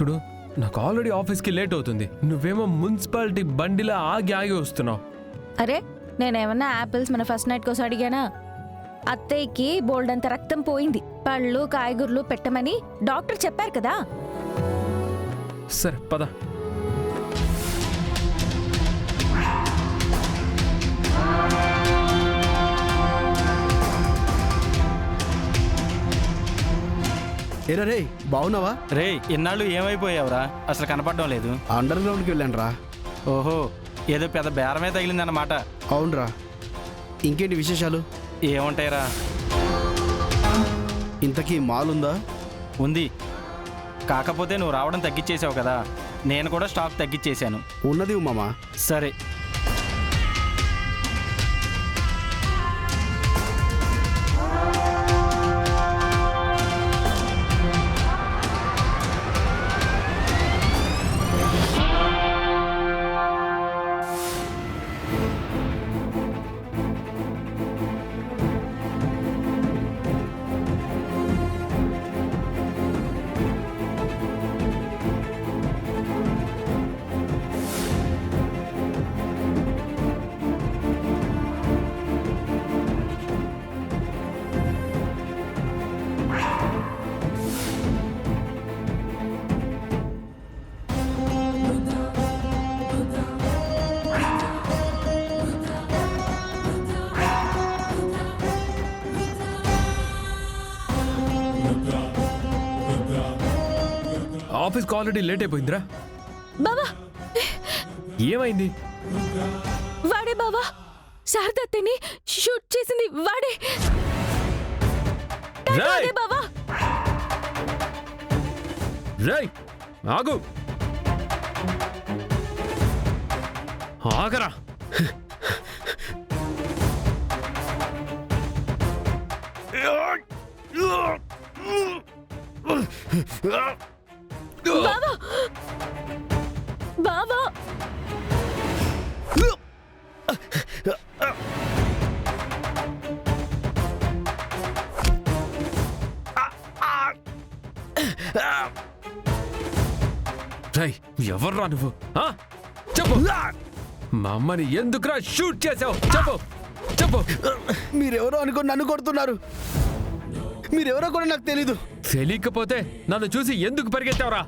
చూడు, నాకు ఆల్రెడీ ఆఫీస్కి లేట్ అవుతుంది. నువ్వేమో మున్సిపాలిటీ బండిలా ఆగి వస్తున్నావు. అరే నేనేమన్నా యాపిల్స్ మన ఫస్ట్ నైట్ కోసం అడిగానా? అత్తయ్యకి బోల్డ్ అంత రక్తం పోయింది, పళ్ళు కాయగూరలు పెట్టమని డాక్టర్ చెప్పారు కదా. సరే పద. ఏరా రే, బాగున్నావా? రే, ఇన్నాళ్ళు ఏమైపోయావురా? అసలు కనపడడం లేదు. అండర్ గ్రౌండ్కి వెళ్ళాను రా. ఓహో, ఏదో పెద్ద బేరమే తగిలిందన్నమాట. అవునరా, ఇంకేంటి విశేషాలు? ఏముంటాయిరా, ఇంతకీ మాల్ ఉందా? ఉంది. కాకపోతే నువ్వు రావడం తగ్గించేసావు కదా, నేను కూడా స్టాక్ తగ్గించేశాను. ఉన్నది మామా. సరే. ఆఫీస్కి ఆల్రెడీ లేట్ అయిపోయిందిరా. బావా ఏమైంది? వాడే బావా, శారదత్తని షూట్ చేసింది వాడే. రేయ్! బావా రేయ్ ఆగు, ఆగరా. బావా బావా రేయ్, ఎవర్రా నువ్వు? చెప్పు, మా అమ్మని ఎందుకురా షూట్ చేసావు? చెప్పు చెప్పు. మీరెవరో అనుకుని నన్ను కొడుతున్నారు. మీరెవరో కూడా నాకు తెలీదు. తెలియకపోతే నన్ను చూసి ఎందుకు పరిగెత్తావురా?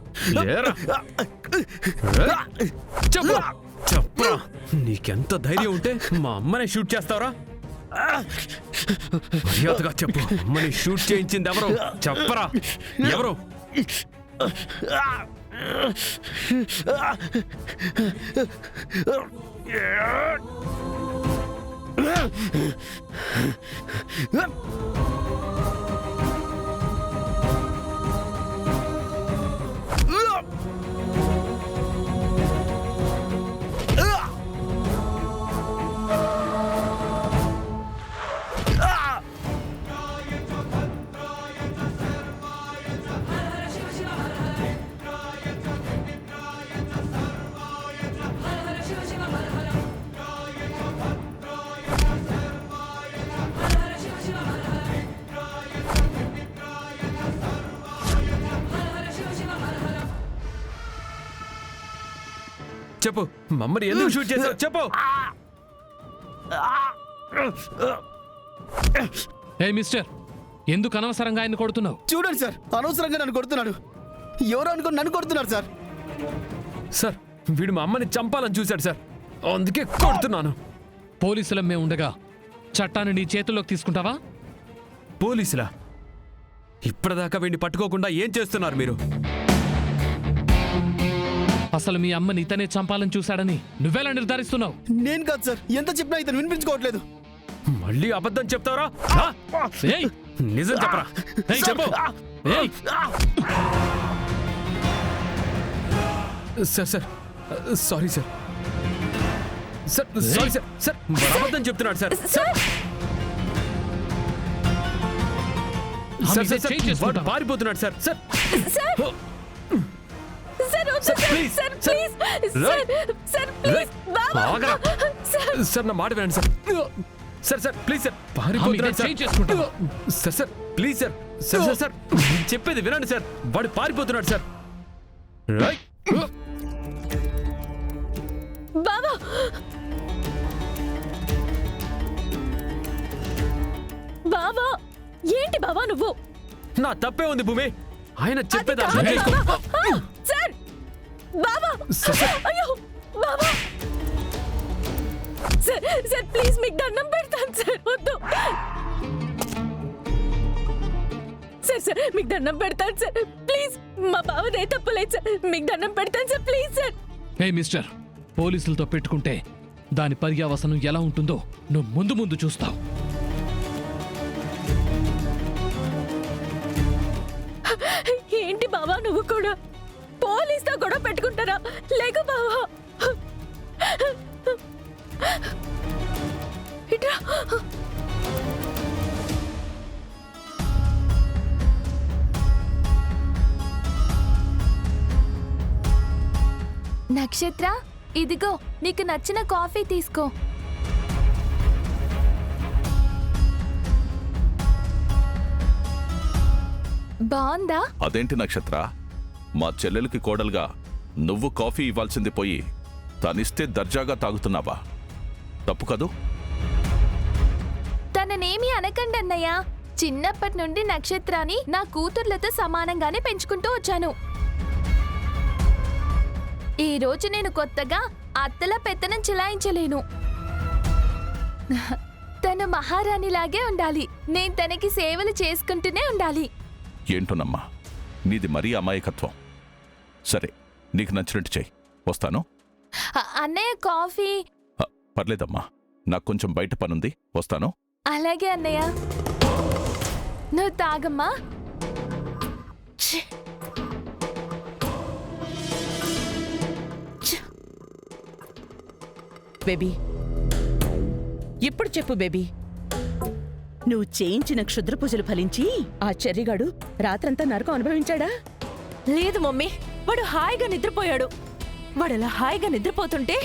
చెప్పు చెప్పరా, నీకెంత ధైర్యం ఉంటే మా అమ్మని షూట్ చేస్తావురా? మర్యాదగా చెప్పు, అమ్మని షూట్ చేయించింది ఎవరు? చెప్పరా, ఎవరు? చెప్పు, మమ్మల్ని ఎందుకు షూట్ చేశావు? చెప్పు. ఏ మిస్టర్, ఎందుకు అనవసరంగా ఆయన కొడుతున్నావు? చూడండి సార్, అనవసరంగా నన్ను కొడుతున్నాడు. ఎవరో అనుకుని నన్ను కొడుతున్నారు సార్. సార్, వీడు మా అమ్మని చంపాలని చూశాడు సార్, అందుకే కొడుతున్నాను. పోలీసులం మేము ఉండగా చట్టాన్ని నీ చేతుల్లోకి తీసుకుంటావా? పోలీసులా? ఇప్పటిదాకా వీడిని పట్టుకోకుండా ఏం చేస్తున్నారు మీరు? అసలు మీ అమ్మని ఇతనే చంపాలని చూశాడని నువ్వెలా నిర్ధారిస్తున్నావు? నేను కాదు సార్, ఎంత చెప్పినా ఇతను వినిపించుకోవట్లేదు. మళ్ళీ అబద్ధం చెప్తావరా? ఏయ్! నిజం చెప్పరా? ఏయ్, చెప్పు. ఏయ్! Sir sir, sorry sir. Sir sorry sir. Sir అబద్ధం చెప్తున్నాడు సార్. సార్ సార్ వాడు పారిపోతున్నాడు సార్. సార్ సార్ నా మాట వినండి sir. Sir sir please sir, పారిపోతున్నాడు sir. Sir sir please sir. Sir sir sir చెప్పేది వినండి సార్, వాడు పారిపోతున్నాడు సార్. రేయ్! బావా బావా ఏంటి బావా నువ్వు నా తప్పే ఉంది భూమి. ఆయన చెప్పేది అది అర్థం కాదు చేసుకో. బావా. సార్ బావా సార్. అయ్యో బావా సార్ సార్ ప్లీజ్ మీకు దండం పెడతాను సార్ వద్దు సార్ సార్ మీకు దండం పెడతాను సార్ ప్లీజ్ మా బావదే తప్పులేదు సార్ మీకు దండం పెడతాను sir please sir hey mister, పోలీసులతో పెట్టుకుంటే దాని పర్యావసనం ఎలా ఉంటుందో నువ్వు ముందు ముందు చూస్తావు. ఏంటి బావా నువ్వు కూడా పోలీస్తో కూడా పెట్టుకుంటారా లేక బావా ఇట్రా నక్షత్ర, ఇదిగో నీకు నచ్చిన కాఫీ తీసుకో. బాగుందా? అదేంటి నక్షత్ర, మా చెల్లెలకి కోడలుగా నువ్వు కాఫీ ఇవ్వాల్సింది పోయి తనిస్తే దర్జాగా తాగుతున్నావా? తప్పు కదూ? తననేమీ అనకండి అన్నయ్య. చిన్నప్పటి నుండి నక్షత్రాన్ని నా కూతుర్లతో సమానంగానే పెంచుకుంటూ వచ్చాను. ఈ రోజు నేను కొత్తగా అత్తల పెత్తనం చెలాయించలేను. తను మహారాణిలాగే ఉండాలి. నేను తనకి సేవలు చేసుకుంటూనే ఉండాలి. ఏంటోనమ్మా, నీది మరీ అమాయకత్వం. సరే, నీకు నచ్చినట్టు చెయ్యి. వస్తాను. అన్నయ్య కాఫీ. పర్లేదమ్మా, నాకు కొంచెం బయట పనుంది. వస్తాను. అలాగే అన్నయ్య. నువ్వు తాగమ్మా. ఛీ! బేబీ, ఇప్పుడు చెప్పు బేబీ, నువ్వు చేయించిన క్షుద్ర పూజలు ఫలించి ఆ చెర్రిగాడు రాత్రంతా నరకం అనుభవించాడా? లేదు మమ్మీ వాడు హాయిగా నిద్రపోయాడు వాడు అలా హాయిగా నిద్రపోతుంటే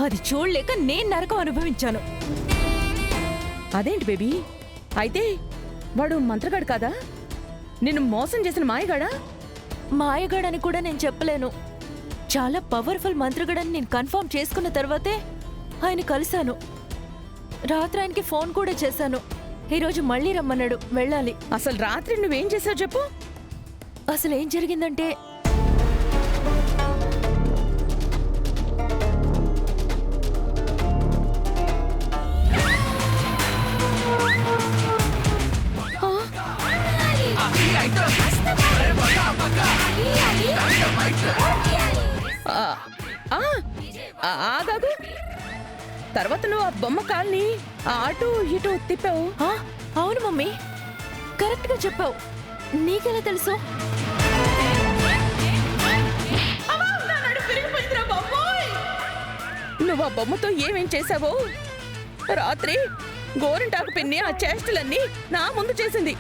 అది చూడలేక నేను నరకం అనుభవించాను అదేంటి బేబీ, అయితే వాడు మంత్రగాడు కాదా? నిన్ను మోసం చేసిన మాయగాడా? మాయగాడని కూడా నేను చెప్పలేను చాలా పవర్ఫుల్ మంత్రగాడని నేను కన్ఫర్మ్ చేసుకున్న తర్వాతే ఆయన కలిశాను రాత్రి ఆయనకి ఫోన్ కూడా చేశాను ఈరోజు మళ్ళీ రమ్మన్నాడు వెళ్ళాలి అసలు రాత్రి నువ్వేం చేసావు చెప్పు. అసలు ఏం జరిగిందంటే ఆగాగు. తర్వాత నువ్వు ఆ బొమ్మ కాల్ని అటు ఇటు తిప్పావు. అవును మమ్మీ కరెక్ట్ గా చెప్పావు నీకెలా తెలుసు నువ్వు ఆ బొమ్మతో ఏమేం చేశావో రాత్రి గోరింటాకు పిన్ని ఆ చేష్టలన్నీ నా ముందు చేసింది.